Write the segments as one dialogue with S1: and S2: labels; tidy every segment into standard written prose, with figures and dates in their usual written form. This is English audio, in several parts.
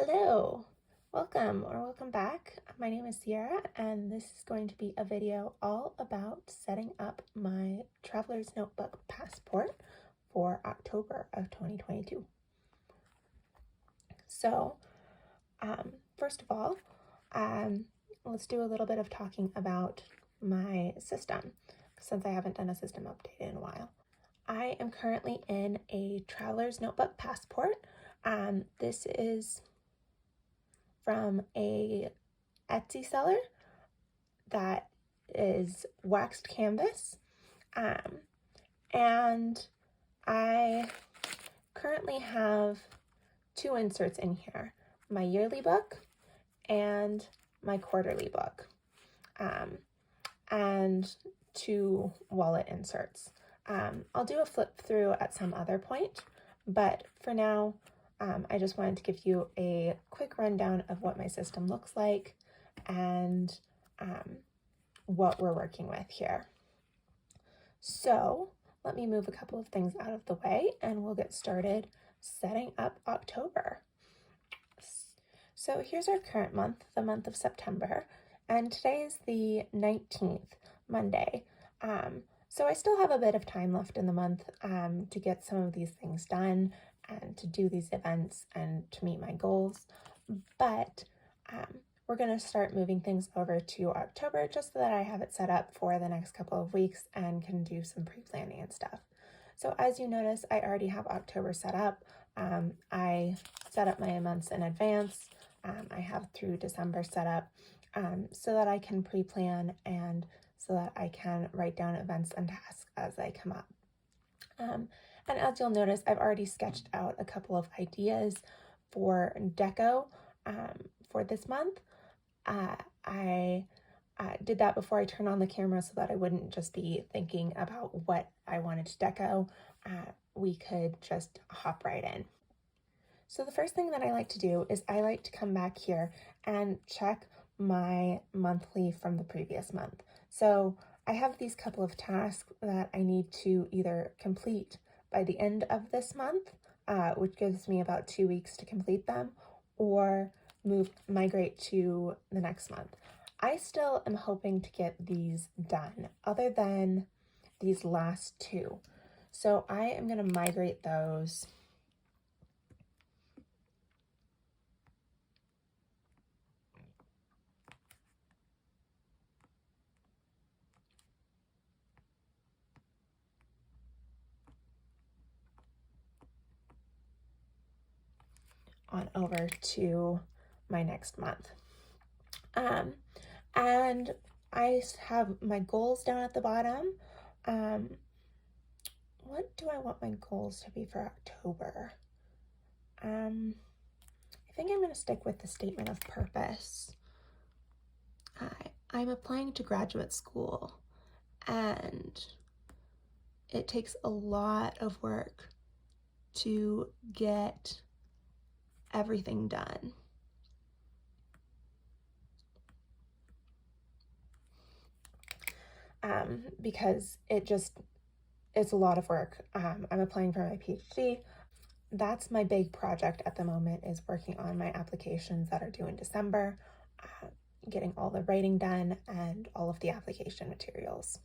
S1: Hello, welcome back. My name is Sierra, and this is going to be a video all about setting up my Traveler's Notebook passport for October of 2022. So, first of all, let's do a little bit of talking about my system, since I haven't done a system update in a while. I am currently in a Traveler's Notebook passport. This is from a Etsy seller that is waxed canvas, and I currently have two inserts in here, my yearly book and my quarterly book, and two wallet inserts. I'll do a flip through at some other point, but for now, I just wanted to give you a quick rundown of what my system looks like and what we're working with here. So let me move a couple of things out of the way and we'll get started setting up October. So here's our current month, the month of September, and today is the 19th, Monday. So I still have a bit of time left in the month to get some of these things done and to do these events and to meet my goals, but we're going to start moving things over to October just so that I have it set up for the next couple of weeks and can do some pre-planning and stuff. So as you notice, I already have October set up. I set up my months in advance. I have through December set up so that I can pre-plan and so that I can write down events and tasks as they come up. And as you'll notice, I've already sketched out a couple of ideas for Deco for this month. I did that before I turned on the camera so that I wouldn't just be thinking about what I wanted to deco. We could just hop right in. So the first thing that I like to do is I like to come back here and check my monthly from the previous month. So I have these couple of tasks that I need to either complete by the end of this month, which gives me about 2 weeks to complete them, or migrate to the next month. I still am hoping to get these done, other than these last two. So I am going to migrate those on over to my next month. And I have my goals down at the bottom. What do I want my goals to be for October? I think I'm going to stick with the statement of purpose. I'm applying to graduate school, and it takes a lot of work to get everything done. Because it's a lot of work. I'm applying for my PhD. That's my big project at the moment, is working on my applications that are due in December, getting all the writing done and all of the application materials.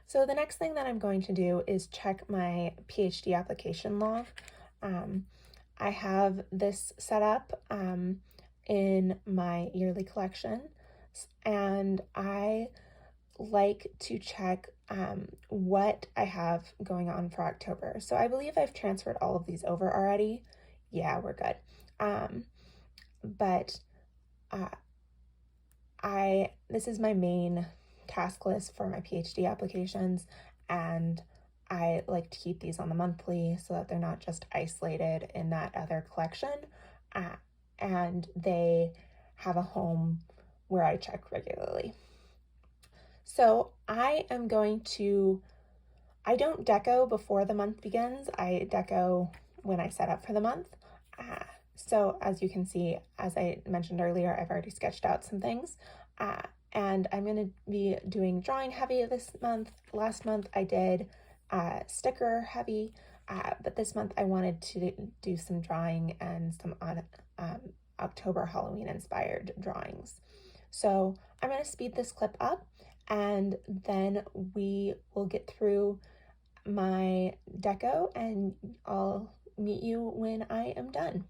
S1: So the next thing that I'm going to do is check my PhD application log. I have this set up in my yearly collection, and I like to check what I have going on for October. So I believe I've transferred all of these over already. Yeah, we're good. But this is my main task list for my PhD applications, and I like to keep these on the monthly so that they're not just isolated in that other collection, and they have a home where I check regularly. So I don't deco before the month begins. I deco when I set up for the month. So as you can see, as I mentioned earlier, I've already sketched out some things. And I'm going to be doing drawing heavy this month. Last month I did sticker heavy. but this month I wanted to do some drawing and some October Halloween inspired drawings. So I'm going to speed this clip up, and then we will get through my deco and I'll meet you when I am done.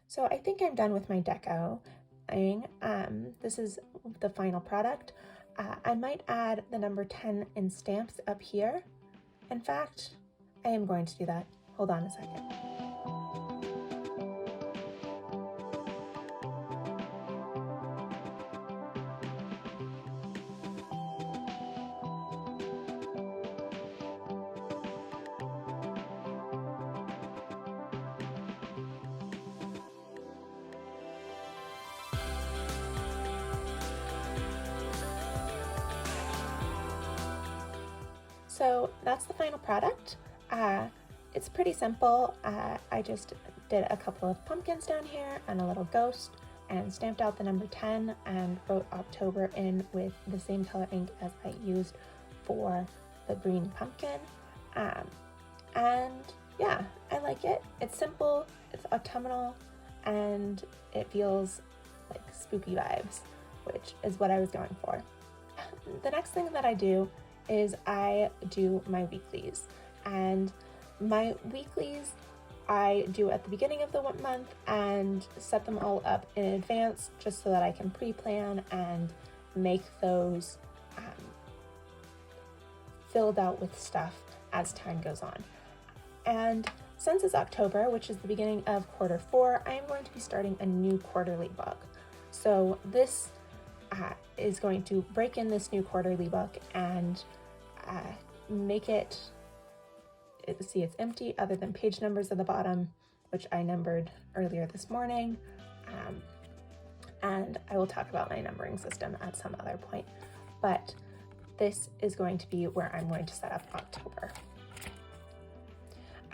S1: So I think I'm done with my deco thing. This is the final product. I might add the number 10 in stamps up here. In fact, I am going to do that. Hold on a second. So that's the final product. It's pretty simple. I just did a couple of pumpkins down here and a little ghost and stamped out the number 10 and wrote October in with the same color ink as I used for the green pumpkin. And yeah, I like it. It's simple, it's autumnal, and it feels like spooky vibes, which is what I was going for. The next thing that I do is I do my weeklies, and my weeklies I do at the beginning of the month and set them all up in advance just so that I can pre-plan and make those filled out with stuff as time goes on. And since it's October, which is the beginning of quarter 4, I am going to be starting a new quarterly book. So this is going to break in this new quarterly book and make it, see, it's empty other than page numbers at the bottom, which I numbered earlier this morning. And I will talk about my numbering system at some other point, but this is going to be where I'm going to set up October.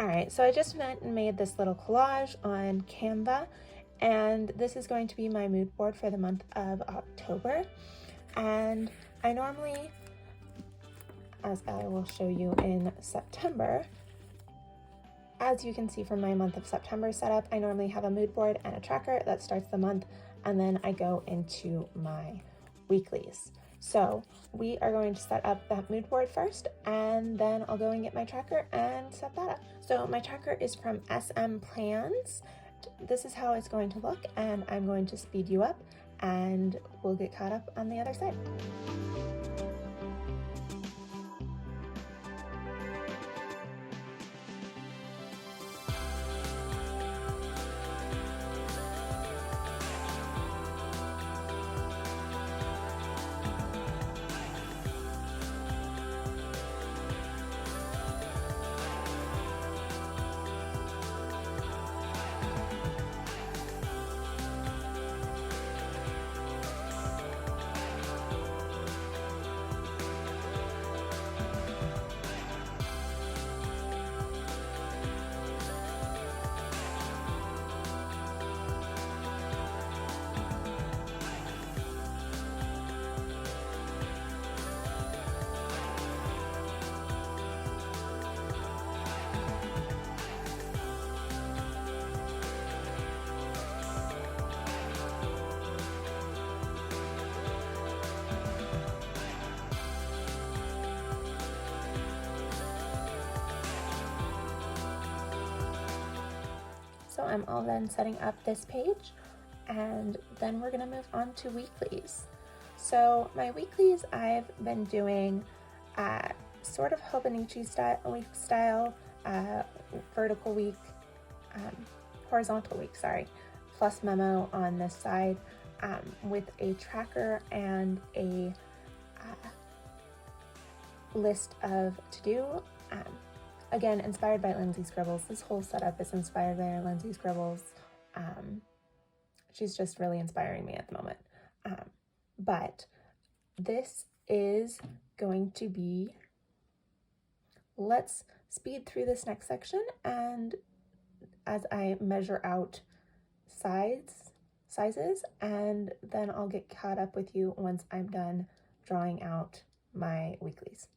S1: All right, so I just went and made this little collage on Canva, and this is going to be my mood board for the month of October. And I normally, as I will show you in September, as you can see from my month of September setup, I normally have a mood board and a tracker that starts the month, and then I go into my weeklies. So we are going to set up that mood board first, and then I'll go and get my tracker and set that up. So my tracker is from SM Plans. This is how it's going to look, and I'm going to speed you up and we'll get caught up on the other side. So I'm all done setting up this page, and then we're gonna move on to weeklies. So my weeklies, I've been doing sort of Hobonichi style, vertical week, horizontal week, sorry, plus memo on this side, with a tracker and a list of to-do. Again, inspired by Lindsay Scribbles. This whole setup is inspired by Lindsay Scribbles. She's just really inspiring me at the moment. But this is going to be, let's speed through this next section, and as I measure out sizes, and then I'll get caught up with you once I'm done drawing out my weeklies.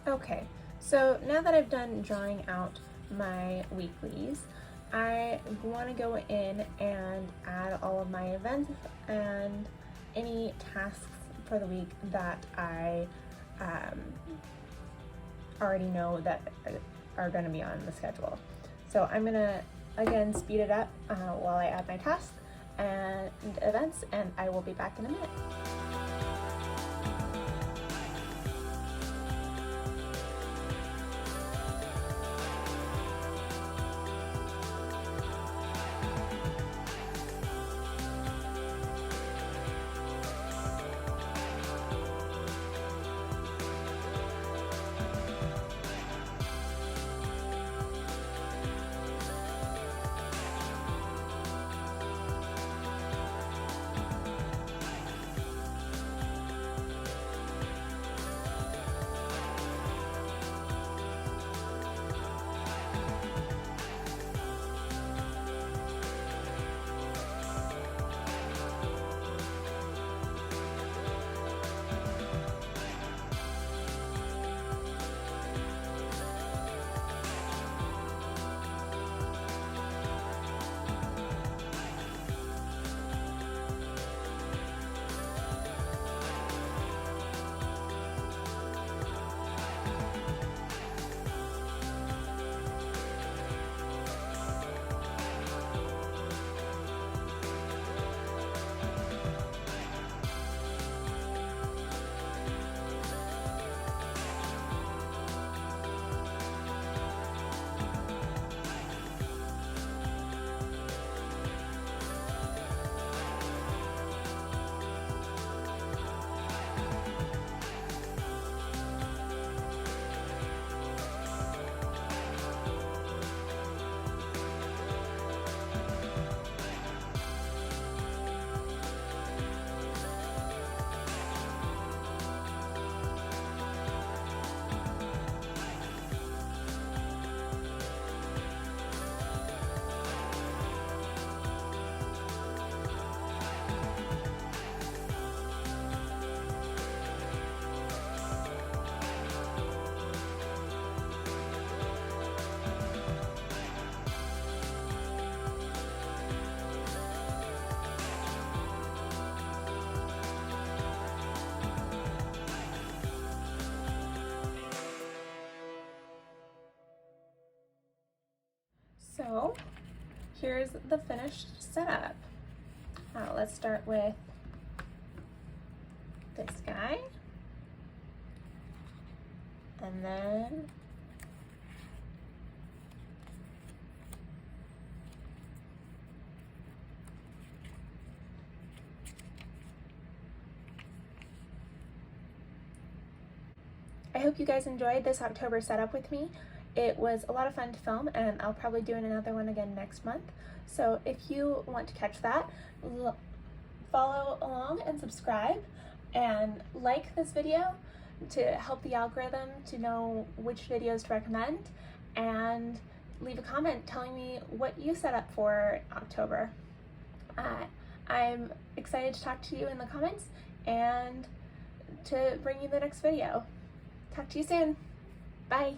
S1: Okay, so now that I've done drawing out my weeklies, I want to go in and add all of my events and any tasks for the week that I already know that are going to be on the schedule. So I'm going to again speed it up while I add my tasks and events, and I will be back in a minute. So here's the finished setup. Let's start with this guy, and then I hope you guys enjoyed this October setup with me. It was a lot of fun to film, and I'll probably do another one again next month. So if you want to catch that, follow along and subscribe and like this video to help the algorithm to know which videos to recommend, and leave a comment telling me what you set up for October. I'm excited to talk to you in the comments and to bring you the next video. Talk to you soon. Bye.